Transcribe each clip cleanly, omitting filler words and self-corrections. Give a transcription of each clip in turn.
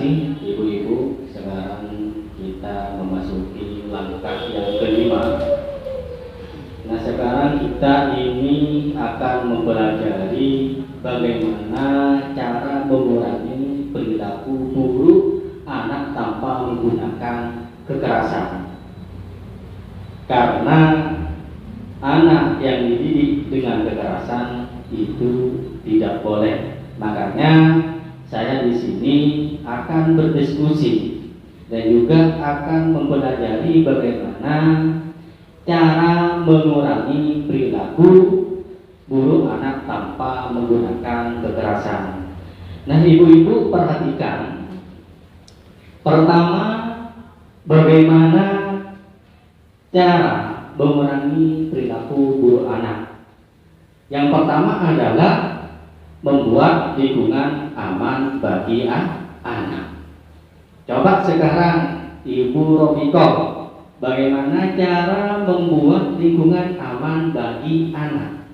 kasih ibu-ibu, sekarang kita memasuki langkah yang kelima. Nah, sekarang kita ini akan mempelajari bagaimana cara mengurangi perilaku buruk anak tanpa menggunakan kekerasan. Karena anak yang dididik dengan kekerasan itu tidak boleh. Makanya saya di sini akan berdiskusi dan juga akan mempelajari bagaimana cara mengurangi perilaku buruk anak tanpa menggunakan kekerasan. Nah, ibu-ibu perhatikan. Pertama, bagaimana cara mengurangi perilaku buruk anak. Yang pertama adalah membuat lingkungan aman bagi anak. Coba sekarang Ibu Romiko, bagaimana cara membuat lingkungan aman bagi anak?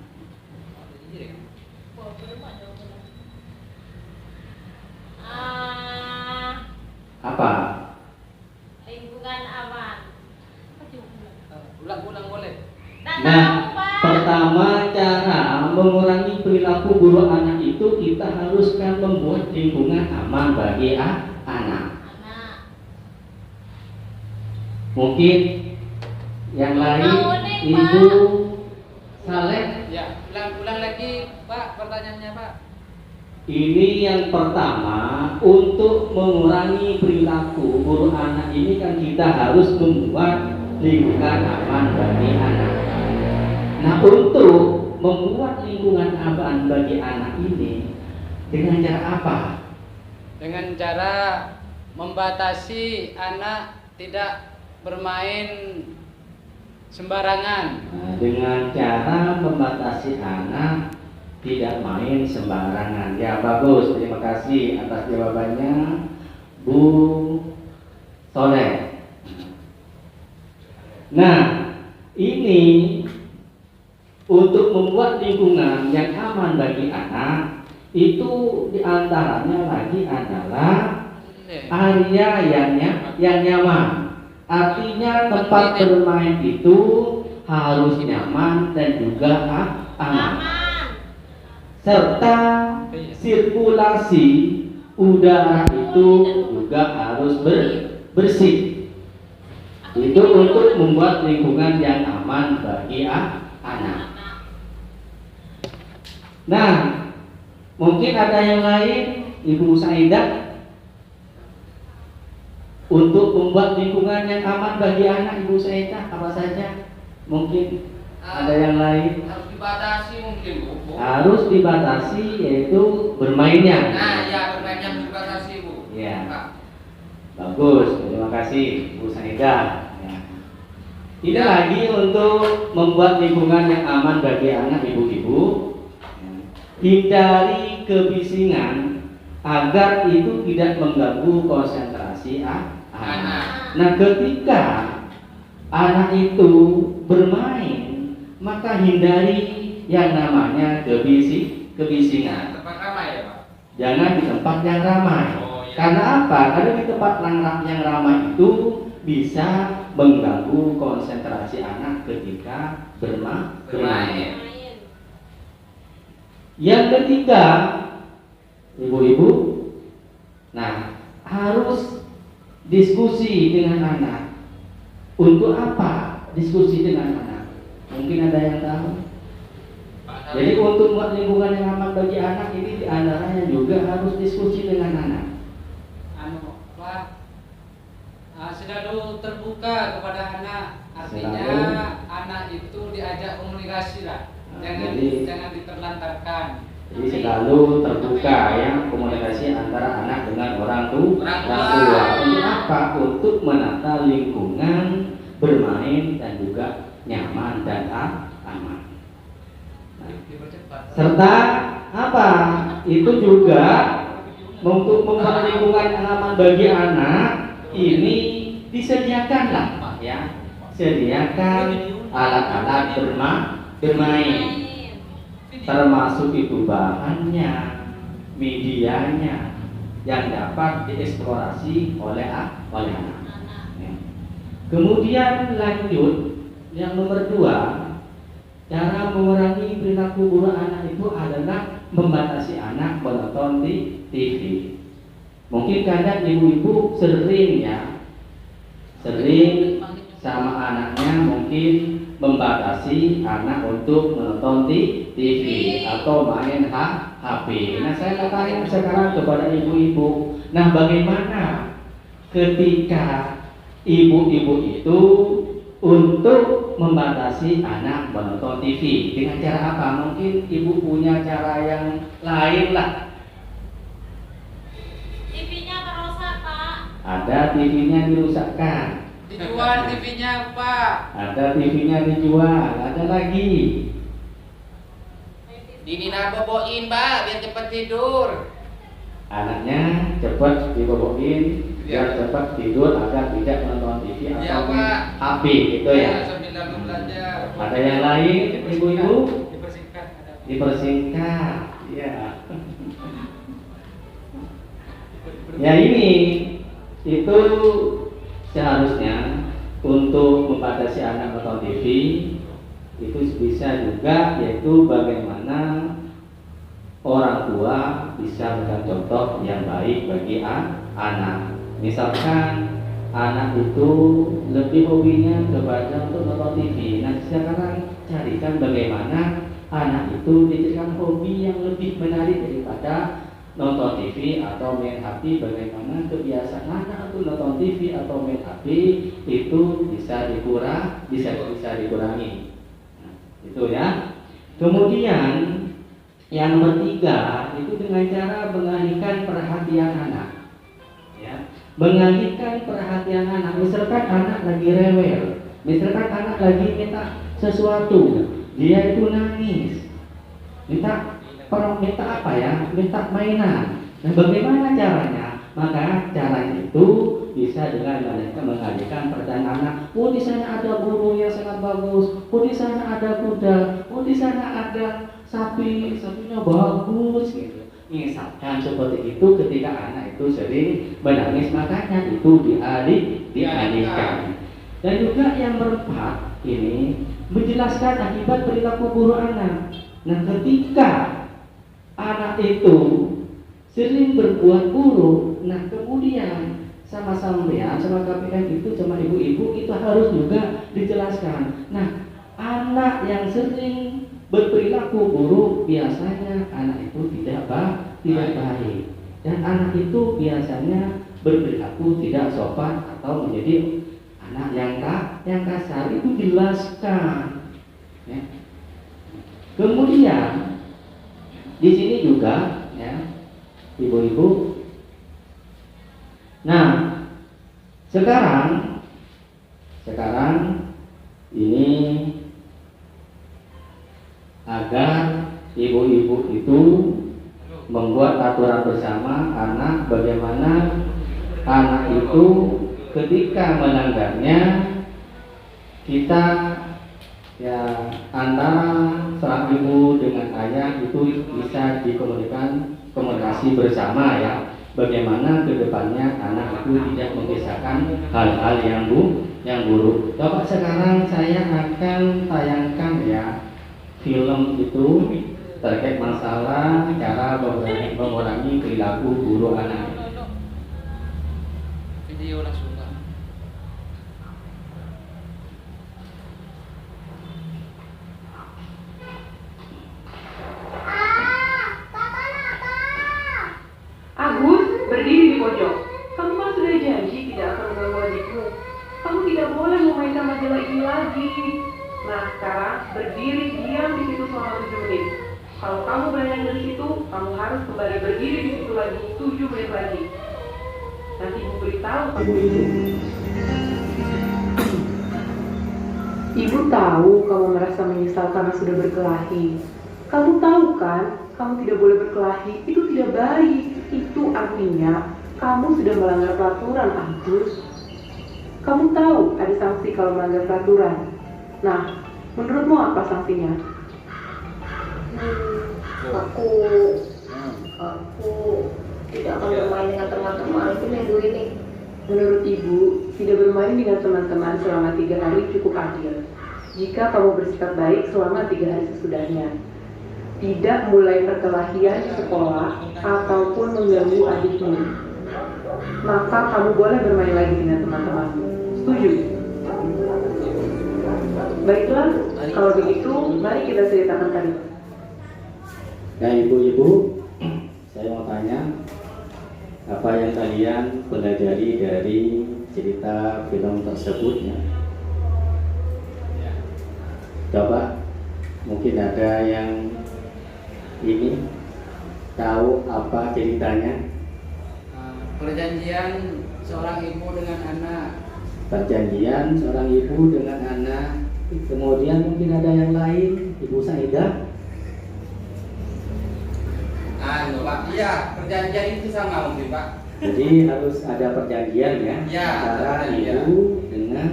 Apa? Lingkungan aman. Ulang-ulang boleh. Nah, pertama cara mengurangi perilaku buruk anak itu kita haruskan membuat lingkungan aman bagi anak. Mungkin yang lain, Ibu Saleh. Ya, ulang lagi Pak pertanyaannya Pak. Ini yang pertama, untuk mengurangi perilaku buruk anak ini kan kita harus membuat lingkungan aman bagi anak. Nah, untuk membuat lingkungan aman bagi anak ini dengan cara apa? Dengan cara membatasi anak tidak bermain sembarangan. Nah, dengan cara membatasi anak tidak main sembarangan. Ya, bagus. Terima kasih atas jawabannya, Bu Soleh. Nah, ini untuk membuat lingkungan yang aman bagi anak itu diantaranya lagi adalah area yang nyaman. Artinya tempat bermain itu harus nyaman dan juga aman. Serta sirkulasi udara itu juga harus bersih. Itu untuk membuat lingkungan yang aman bagi anak. Nah, mungkin ada yang lain, Ibu Saidah, untuk membuat lingkungan yang aman bagi anak. Ibu Saidah, apa saja? Mungkin ada yang lain. Harus dibatasi mungkin Bu. Harus dibatasi, yaitu bermainnya. Nah, ya bermainnya harus dibatasi Bu. Ya. Pak. Bagus, terima kasih Bu Saidah. Ya. Ini lagi untuk membuat lingkungan yang aman bagi anak, ibu-ibu. Hindari kebisingan agar itu tidak mengganggu konsentrasi anak. Nah, ketika anak itu bermain, maka hindari yang namanya kebisingan. Tempat ramai ya Pak. Jangan di tempat yang ramai. Oh, iya. Karena apa? Karena di tempat yang ramai itu bisa mengganggu konsentrasi anak ketika bermain. Yang ketiga, ibu-ibu, nah, harus diskusi dengan anak. Untuk apa diskusi dengan anak? Mungkin ada yang tahu. Jadi untuk membuat lingkungan yang aman bagi anak ini diantaranya juga harus diskusi dengan anak. Pak, selalu terbuka kepada anak. Artinya anak itu diajak komunikasi lah. Jangan diterlantarkan. Jadi selalu terbuka ya komunikasi antara anak dengan orang tua. Untuk apa? Untuk menata lingkungan bermain dan juga nyaman dan aman. Serta apa? Itu juga untuk membuat lingkungan yang aman bagi anak ini disediakanlah Pak ya. Sediakan alat-alat bermain. Termasuk itu bahannya, medianya, yang dapat dieksplorasi oleh anak. Anak. Ya. Kemudian lanjut yang nomor 2, cara mengurangi perilaku buruk anak itu adalah membatasi anak menonton di TV. Mungkin kadang ibu-ibu sering sama anaknya mungkin membatasi anak untuk menonton di TV atau main HP. Nah, saya mau tanya sekarang kepada ibu-ibu. Nah, bagaimana ketika ibu-ibu itu untuk membatasi anak menonton TV? Dengan cara apa? Mungkin ibu punya cara yang lain lah. TV-nya kerusak, Pak. Ada TV-nya dirusakkan. Dijual TV-nya, Pak. Ada TV-nya dijual. Ada lagi. Dinina boboin, Pak, biar cepat tidur. Anaknya cepat dibobokin biar cepat tidur agar tidak menonton TV atau Ya, Pak. HP gitu ya. Sambil lalu belajar. Ada yang lain, ibu-ibu? Dipersingkat. Dipersingkat. Ya. Ya ini itu seharusnya untuk membatasi anak menonton TV itu bisa juga, yaitu bagaimana orang tua bisa memberikan contoh yang baik bagi anak. Misalkan anak itu lebih hobinya kepada untuk nonton TV. Nah, sekarang carikan bagaimana anak itu diberikan hobi yang lebih menarik daripada nonton TV atau main HP. Bagaimana kebiasaan anak untuk nonton TV atau main HP itu bisa dikurangi. Nah, itu ya. Kemudian yang nomor 3 itu dengan cara mengalihkan perhatian anak. Ya, mengalihkan perhatian anak. Misalkan anak lagi rewel, misalkan anak lagi minta sesuatu, dia itu nangis, minta apa ya? Minta mainan. Nah, bagaimana caranya? Maka caranya itu bisa dengan mengalihkan perhatian anak. Oh, di sana ada burung yang sangat bagus. Oh, di sana ada kuda. Oh, di sana ada sapinya bagus gitu. Misalkan seperti itu, ketika anak itu sering menangis, makanya itu dialihkan. Dan juga yang keempat ini menjelaskan akibat perilaku buruk anak. Nah, ketika anak itu sering berbuat buruk, nah kemudian sama KPM itu sama ibu-ibu itu harus juga dijelaskan. Nah, anak yang sering berperilaku buruk biasanya anak itu tidak baik, dan anak itu biasanya berperilaku tidak sopan atau menjadi anak yang kasar. Itu jelaskan ya. Kemudian di sini juga ya, ibu-ibu. Nah, sekarang ini agar ibu-ibu itu membuat aturan bersama anak, bagaimana anak itu ketika melanggarnya kita ya antara seorang ibu dengan ayah itu bisa komunikasi bersama ya, bagaimana kedepannya anak itu tidak mengisahkan hal-hal yang buruk. Coba sekarang saya akan tayangkan ya film itu terkait masalah cara mengurangi perilaku buruk anak. Video langsung, Pak. Agus, berdiri di pojok. Kamu kan sudah janji tidak akan mengganggu adikmu. Kamu tidak boleh memainkan majalah ini lagi. Nah, sekarang berdiri diam di situ selama 7 menit. Kalau kamu berani dari situ, kamu harus kembali berdiri di situ lagi 7 menit lagi. Nanti ibu beritahu kamu itu. Ibu tahu kamu merasa menyesal karena sudah berkelahi. Kamu tahu kan, kamu tidak boleh berkelahi. Itu tidak baik. Itu artinya kamu sudah melanggar peraturan, Agus. Kamu tahu ada sanksi kalau melanggar peraturan. Nah, menurutmu apa sanksinya? Aku tidak akan bermain dengan teman-teman. Itu minggu ini. Menurut Ibu, tidak bermain dengan teman-teman selama 3 hari cukup adil. Jika kamu bersikap baik selama 3 hari sesudahnya. Tidak mulai perkelahian di sekolah ataupun mengganggu adikmu. Maka kamu boleh bermain lagi dengan teman-temanmu. Setuju? Baiklah, kalau begitu, mari kita ceritakan tadi. Nah ibu-ibu, saya mau tanya, apa yang kalian pelajari dari cerita film tersebutnya? Coba, mungkin ada yang ini tahu apa ceritanya? Perjanjian seorang ibu dengan anak. Perjanjian seorang ibu dengan anak. Kemudian mungkin ada yang lain, Ibu Saidah. Pak, iya, perjanjian itu sama mungkin Pak. Jadi harus ada perjanjian ya, Ya, antara perjanjian. ibu dengan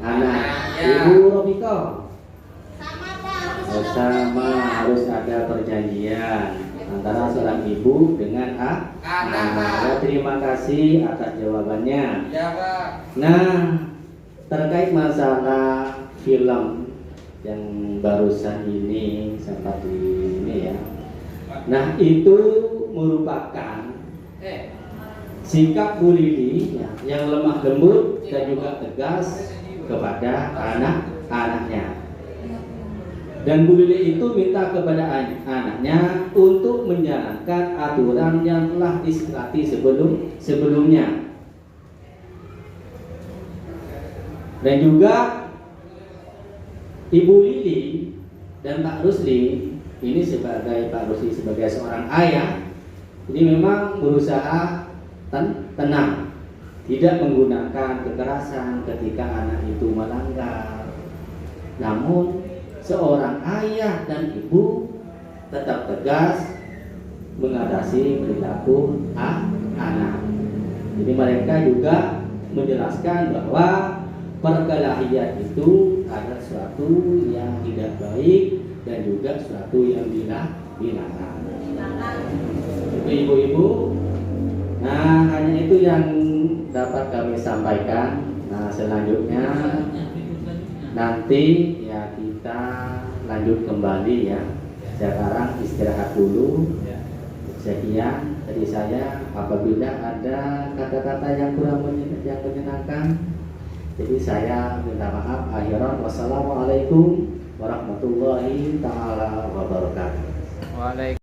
anak. Ya. Ibu Robiko. Sama Pak, harus ada Sama perjanjian. harus ada perjanjian antara seorang ibu dengan Anak, Pak. Ya, terima kasih atas jawabannya. Ya Pak. Nah, terkait masalah film yang barusan ini sempat ini ya. Nah, itu merupakan sikap Bu Lili ya, yang lemah lembut dan juga tegas kepada anak-anaknya. Dan Bu Lili itu minta kepada anaknya untuk menjalankan aturan yang telah disepakati sebelumnya. Dan juga Ibu Lili dan Pak Rusli ini sebagai Pak Rusli sebagai seorang ayah ini memang berusaha tenang, tidak menggunakan kekerasan ketika anak itu melanggar. Namun seorang ayah dan ibu tetap tegas mengatasi perilaku anak. Jadi mereka juga menjelaskan bahwa perkelahian itu adalah sesuatu yang tidak baik dan juga sesuatu yang dilarang. Ibu-ibu, nah hanya itu yang dapat kami sampaikan. Nah selanjutnya nanti ya kita lanjut kembali ya. Sekarang istirahat dulu. Sekian dari saya. Apabila ada kata-kata yang kurang menyenangkan, jadi saya minta maaf. Akhiran wassalamualaikum warahmatullahi taala wabarakatuh. Waalaikumsalam.